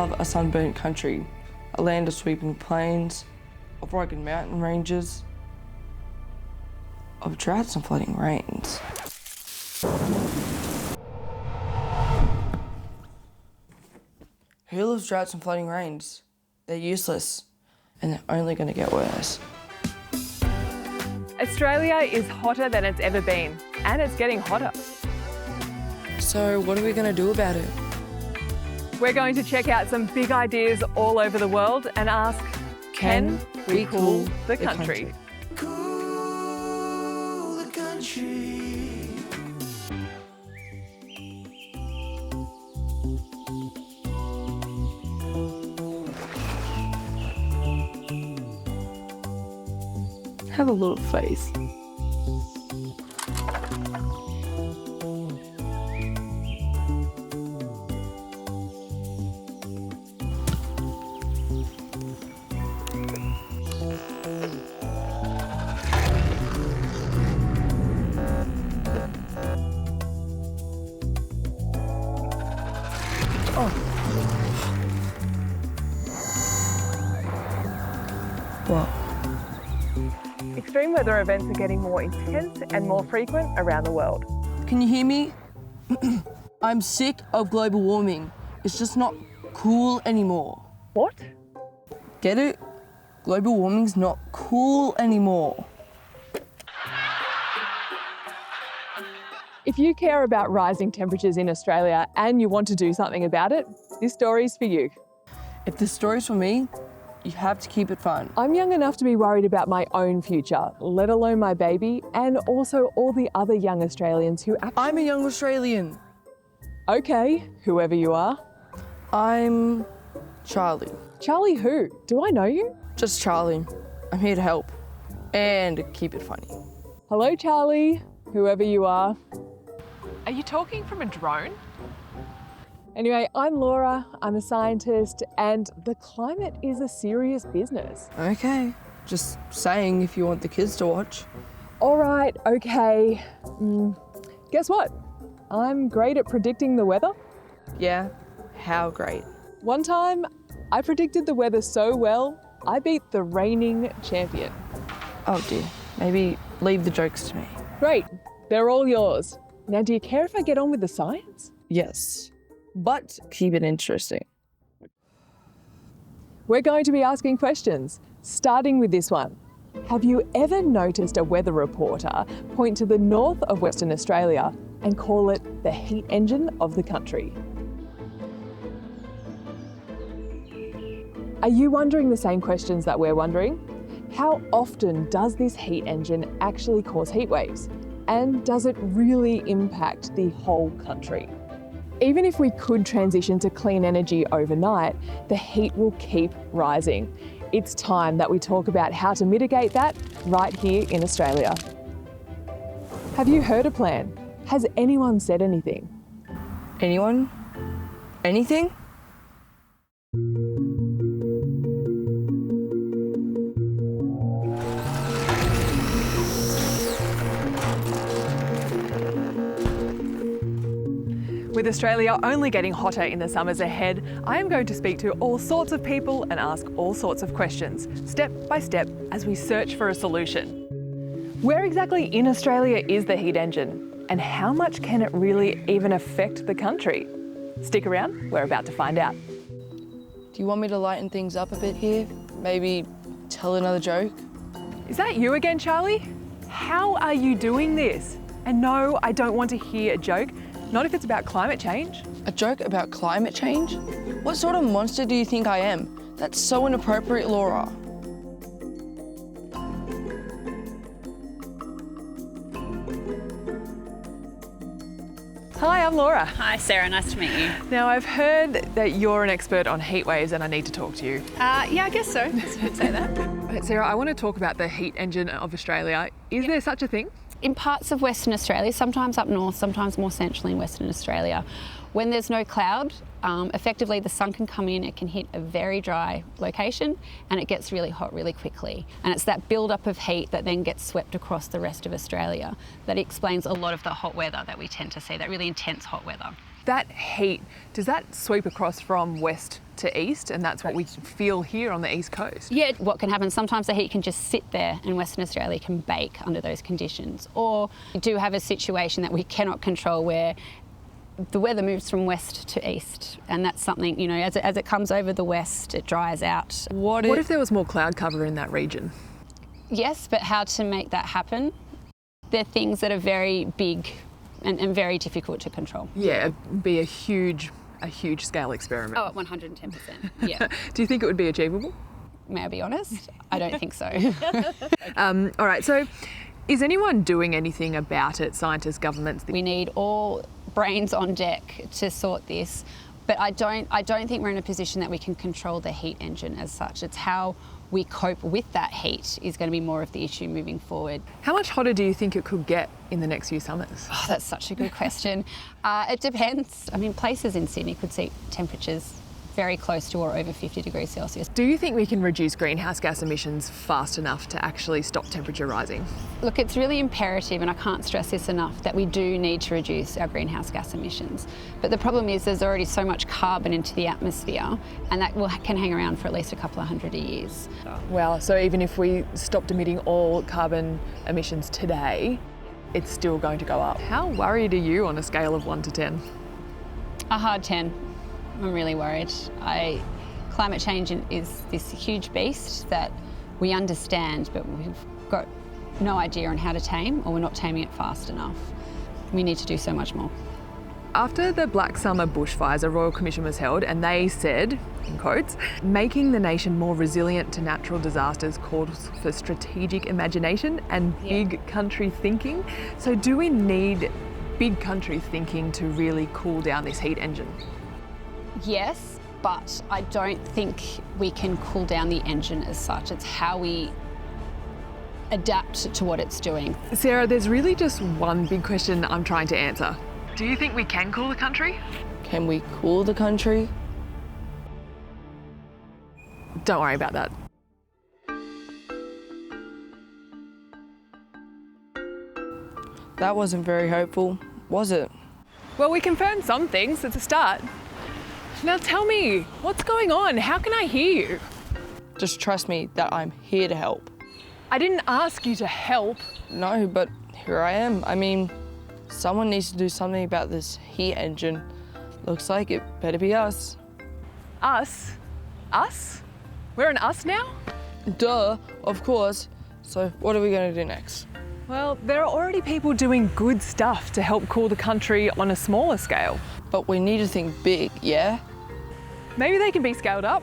love a sunburnt country, a land of sweeping plains, of rugged mountain ranges, of droughts and flooding rains. Who loves droughts and flooding rains? They're useless, and they're only going to get worse. Australia is hotter than it's ever been, and it's getting hotter. So what are we going to do about it? We're going to check out some big ideas all over the world and ask, can we cool the country? Cool the country. Have a little faith. What? Extreme weather events are getting more intense and more frequent around the world. Can you hear me? I'm sick of global warming. It's just not cool anymore. What? Get it? Global warming's not cool anymore. If you care about rising temperatures in Australia and you want to do something about it, this story's for you. If this story's for me, you have to keep it fun. I'm young enough to be worried about my own future, let alone my baby, and also all the other young Australians who I'm a young Australian. Okay, whoever you are. I'm Charlie. Charlie who? Do I know you? Just Charlie. I'm here to help and keep it funny. Hello, Charlie, whoever you are. Are you talking from a drone? Anyway, I'm Laura, I'm a scientist, and the climate is a serious business. Okay, just saying if you want the kids to watch. All right, okay. Guess what? I'm great at predicting the weather. Yeah, how great. One time, I predicted the weather so well, I beat the reigning champion. Oh dear, maybe leave the jokes to me. Great, they're all yours. Now, do you care if I get on with the science? Yes, but keep it interesting. We're going to be asking questions, starting with this one. Have you ever noticed a weather reporter point to the north of Western Australia and call it the heat engine of the country? Are you wondering the same questions that we're wondering? How often does this heat engine actually cause heat waves? And does it really impact the whole country? Even if we could transition to clean energy overnight, the heat will keep rising. It's time that we talk about how to mitigate that right here in Australia. Have you heard a plan? Has anyone said anything? Anyone? Anything? With Australia only getting hotter in the summers ahead, I am going to speak to all sorts of people and ask all sorts of questions, step by step, as we search for a solution. Where exactly in Australia is the heat engine? And how much can it really even affect the country? Stick around, we're about to find out. Do you want me to lighten things up a bit here? Maybe tell another joke? Is that you again, Charlie? How are you doing this? And no, I don't want to hear a joke. Not if it's about climate change. A joke about climate change? What sort of monster do you think I am? That's so inappropriate, Laura. Hi, I'm Laura. Hi Sarah, nice to meet you. Now, I've heard that you're an expert on heat waves and I need to talk to you. Yeah, I guess so. I'd say that. Right, Sarah, I want to talk about the heat engine of Australia. Is there such a thing? In parts of Western Australia, sometimes up north, sometimes more centrally in Western Australia, when there's no cloud, effectively the sun can come in, it can hit a very dry location and it gets really hot really quickly. And it's that build-up of heat that then gets swept across the rest of Australia that explains a lot of the hot weather that we tend to see, that really intense hot weather. That heat, does that sweep across from west to east, and that's what we feel here on the east coast? Yeah, what can happen, sometimes the heat can just sit there and Western Australia can bake under those conditions. Or we do have a situation that we cannot control where the weather moves from west to east, and that's something, you know, as it comes over the west, it dries out. What if there was more cloud cover in that region? Yes, but how to make that happen? They're things that are very big and very difficult to control. Yeah, it'd be a huge scale experiment. Oh, 110%, yeah. Do you think it would be achievable? May I be honest? I don't think so. All right, so is anyone doing anything about it, scientists, governments? We need all brains on deck to sort this, but I don't think we're in a position that we can control the heat engine as such. It's how we cope with that heat is going to be more of the issue moving forward. How much hotter do you think it could get in the next few summers? Oh, that's such a good question. It depends. I mean, places in Sydney could see temperatures very close to or over 50 degrees Celsius. Do you think we can reduce greenhouse gas emissions fast enough to actually stop temperature rising? Look, it's really imperative, and I can't stress this enough, that we do need to reduce our greenhouse gas emissions. But the problem is there's already so much carbon into the atmosphere, and that can hang around for at least a couple of hundred years. Wow, so even if we stopped emitting all carbon emissions today, it's still going to go up. How worried are you on a scale of 1 to 10? A hard 10. I'm really worried. Climate change is this huge beast that we understand, but we've got no idea on how to tame, or we're not taming it fast enough. We need to do so much more. After the Black Summer bushfires, a royal commission was held, and they said, in quotes, making the nation more resilient to natural disasters calls for strategic imagination and big country thinking. So do we need big country thinking to really cool down this heat engine? Yes, but I don't think we can cool down the engine as such. It's how we adapt to what it's doing. Sarah, there's really just one big question I'm trying to answer. Do you think we can cool the country? Can we cool the country? Don't worry about that. That wasn't very hopeful, was it? Well, we confirmed some things. It's a start. Now tell me, what's going on? How can I hear you? Just trust me that I'm here to help. I didn't ask you to help. No, but here I am. I mean, someone needs to do something about this heat engine. Looks like it better be us. Us? Us? We're an us now? Duh, of course. So what are we going to do next? Well, there are already people doing good stuff to help cool the country on a smaller scale. But we need to think big, yeah? Maybe they can be scaled up.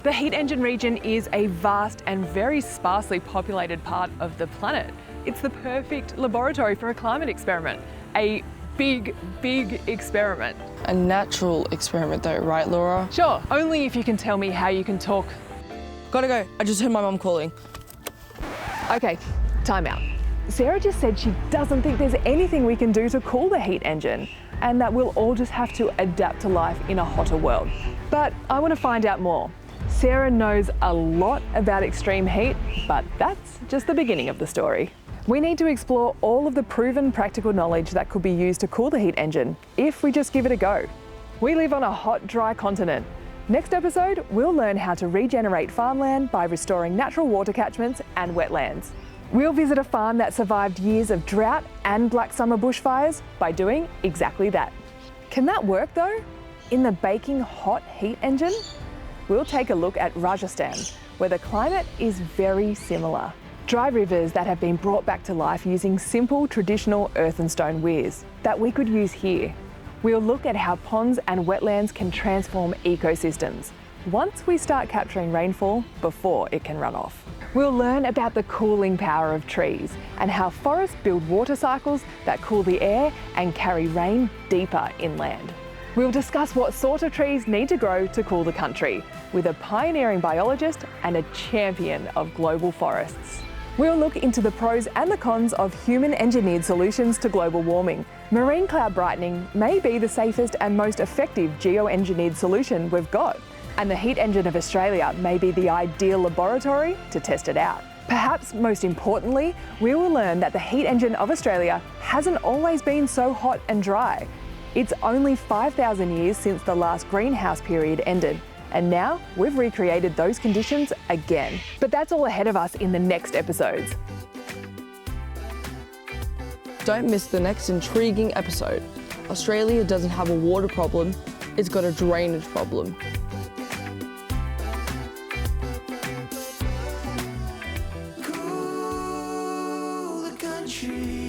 The heat engine region is a vast and very sparsely populated part of the planet. It's the perfect laboratory for a climate experiment. A big, big experiment. A natural experiment though, right, Laura? Sure, only if you can tell me how you can talk. Gotta go. I just heard my mum calling. Okay, time out. Sarah just said she doesn't think there's anything we can do to cool the heat engine, and that we'll all just have to adapt to life in a hotter world. But I want to find out more. Sarah knows a lot about extreme heat, but that's just the beginning of the story. We need to explore all of the proven practical knowledge that could be used to cool the heat engine if we just give it a go. We live on a hot, dry continent. Next episode, we'll learn how to regenerate farmland by restoring natural water catchments and wetlands. We'll visit a farm that survived years of drought and Black Summer bushfires by doing exactly that. Can that work though? In the baking hot heat engine? We'll take a look at Rajasthan, where the climate is very similar. Dry rivers that have been brought back to life using simple traditional earth and stone weirs that we could use here. We'll look at how ponds and wetlands can transform ecosystems once we start capturing rainfall before it can run off. We'll learn about the cooling power of trees and how forests build water cycles that cool the air and carry rain deeper inland. We'll discuss what sort of trees need to grow to cool the country with a pioneering biologist and a champion of global forests. We'll look into the pros and the cons of human-engineered solutions to global warming. Marine cloud brightening may be the safest and most effective geoengineered solution we've got, and the heat engine of Australia may be the ideal laboratory to test it out. Perhaps most importantly, we will learn that the heat engine of Australia hasn't always been so hot and dry. It's only 5,000 years since the last greenhouse period ended, and now we've recreated those conditions again. But that's all ahead of us in the next episodes. Don't miss the next intriguing episode. Australia doesn't have a water problem, it's got a drainage problem. Cool the country.